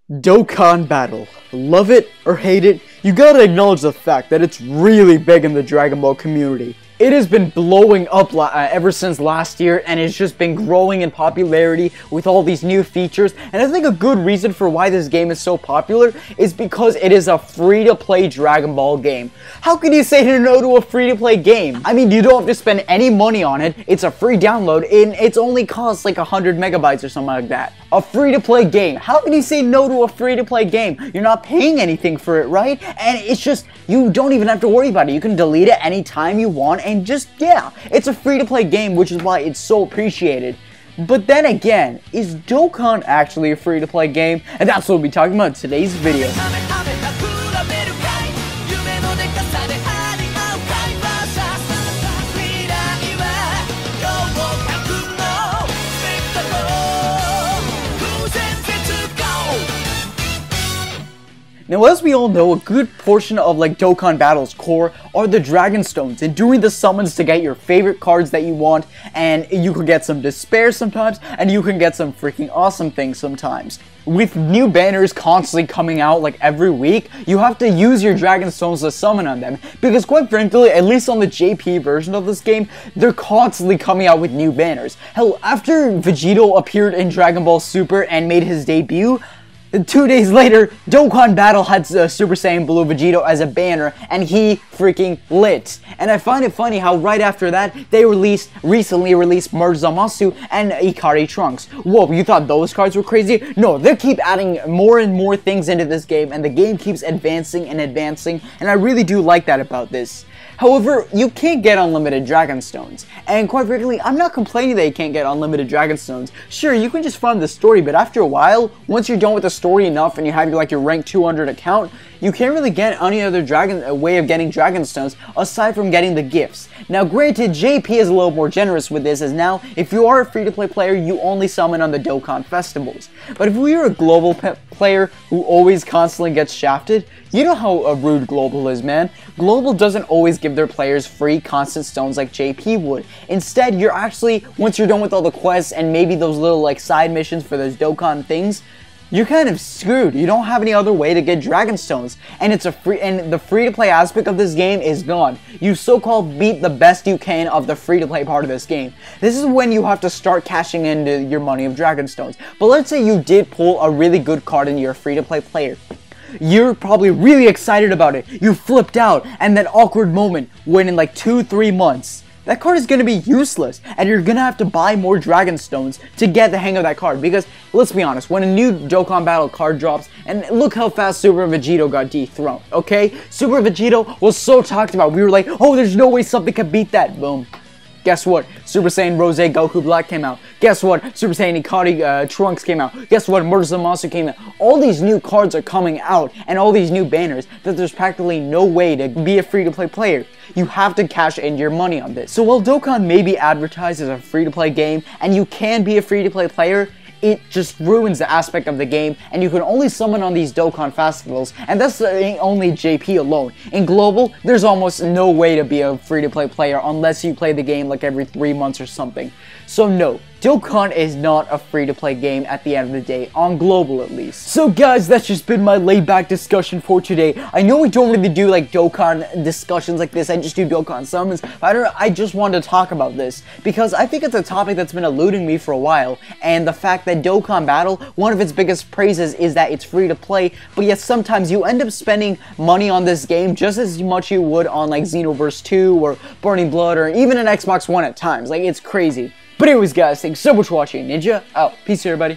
Dokkan Battle. Love it or hate it, you gotta acknowledge the fact that it's really big in the Dragon Ball community. It has been blowing up ever since last year, and it's just been growing in popularity with all these new features. And I think a good reason for why this game is so popular is because it is a free-to-play Dragon Ball game. How can you say no to a free-to-play game? I mean, you don't have to spend any money on it. It's a free download, and it's only costs like 100 megabytes or something like that. A free-to-play game. How can you say no to a free-to-play game? You're not paying anything for it, right? And it's just, you don't even have to worry about it. You can delete it anytime you want, and just, yeah, it's a free-to-play game, which is why it's so appreciated. But then again, is Dokkan actually a free-to-play game? And that's what we'll be talking about in today's video. Now, as we all know, a good portion of Dokkan Battle's core are the Dragon Stones, and doing the summons to get your favorite cards that you want, and you can get some despair sometimes, and you can get some freaking awesome things sometimes. With new banners constantly coming out every week, you have to use your Dragon Stones to summon on them, because quite frankly, at least on the JP version of this game, they're constantly coming out with new banners. Hell, after Vegito appeared in Dragon Ball Super and made his debut, 2 days later, Dokkan Battle had Super Saiyan Blue Vegito as a banner, and he freaking lit. And I find it funny how right after that, they recently released Merge Zamasu and Ikari Trunks. Whoa, you thought those cards were crazy? No, they keep adding more and more things into this game, and the game keeps advancing and advancing, and I really do like that about this. However, you can't get unlimited Dragon Stones, and quite frankly, I'm not complaining that you can't get unlimited Dragon Stones. Sure, you can just farm the story, but after a while, once you're done with the story enough and you have your rank 200 account, you can't really get any other way of getting Dragon Stones aside from getting the gifts. Now granted, JP is a little more generous with this, as now, if you are a free-to-play player, you only summon on the Dokkan festivals. But if you're a global player who always constantly gets shafted, you know how rude Global is, man. Global doesn't always give their players free constant stones like JP would. Instead, you're actually, once you're done with all the quests and maybe those little side missions for those Dokkan things, you're kind of screwed. You don't have any other way to get Dragon Stones, and the free-to-play aspect of this game is gone. You so-called beat the best you can of the free-to-play part of this game. This is when you have to start cashing into your money of Dragon Stones. But let's say you did pull a really good card and you're a free-to-play player. You're probably really excited about it. You flipped out, and that awkward moment when in 2-3 months, that card is going to be useless, and you're going to have to buy more Dragon Stones to get the hang of that card, because, let's be honest, when a new Dokkan Battle card drops, and look how fast Super Vegito got dethroned, okay? Super Vegito was so talked about, we were like, oh, there's no way something can beat that, boom. Guess what? Super Saiyan Rose Goku Black came out. Guess what? Super Saiyan Ikari Trunks came out. Guess what? Merge Zamasu came out. All these new cards are coming out, and all these new banners, that there's practically no way to be a free-to-play player. You have to cash in your money on this. So while Dokkan may be advertised as a free-to-play game, and you can be a free-to-play player, it just ruins the aspect of the game, and you can only summon on these Dokkan festivals, and that's only JP alone. In Global, there's almost no way to be a free-to-play player unless you play the game every 3 months or something. So no, Dokkan is not a free-to-play game at the end of the day, on Global at least. So guys, that's just been my laid-back discussion for today. I know we don't really do Dokkan discussions like this, I just do Dokkan summons, but I just wanted to talk about this, because I think it's a topic that's been eluding me for a while, and the fact that Dokkan Battle, one of its biggest praises is that it's free-to-play, but yet sometimes you end up spending money on this game just as much you would on Xenoverse 2, or Burning Blood, or even an Xbox One at times. It's crazy. But anyways guys, thanks so much for watching. Ninja out. Peace everybody.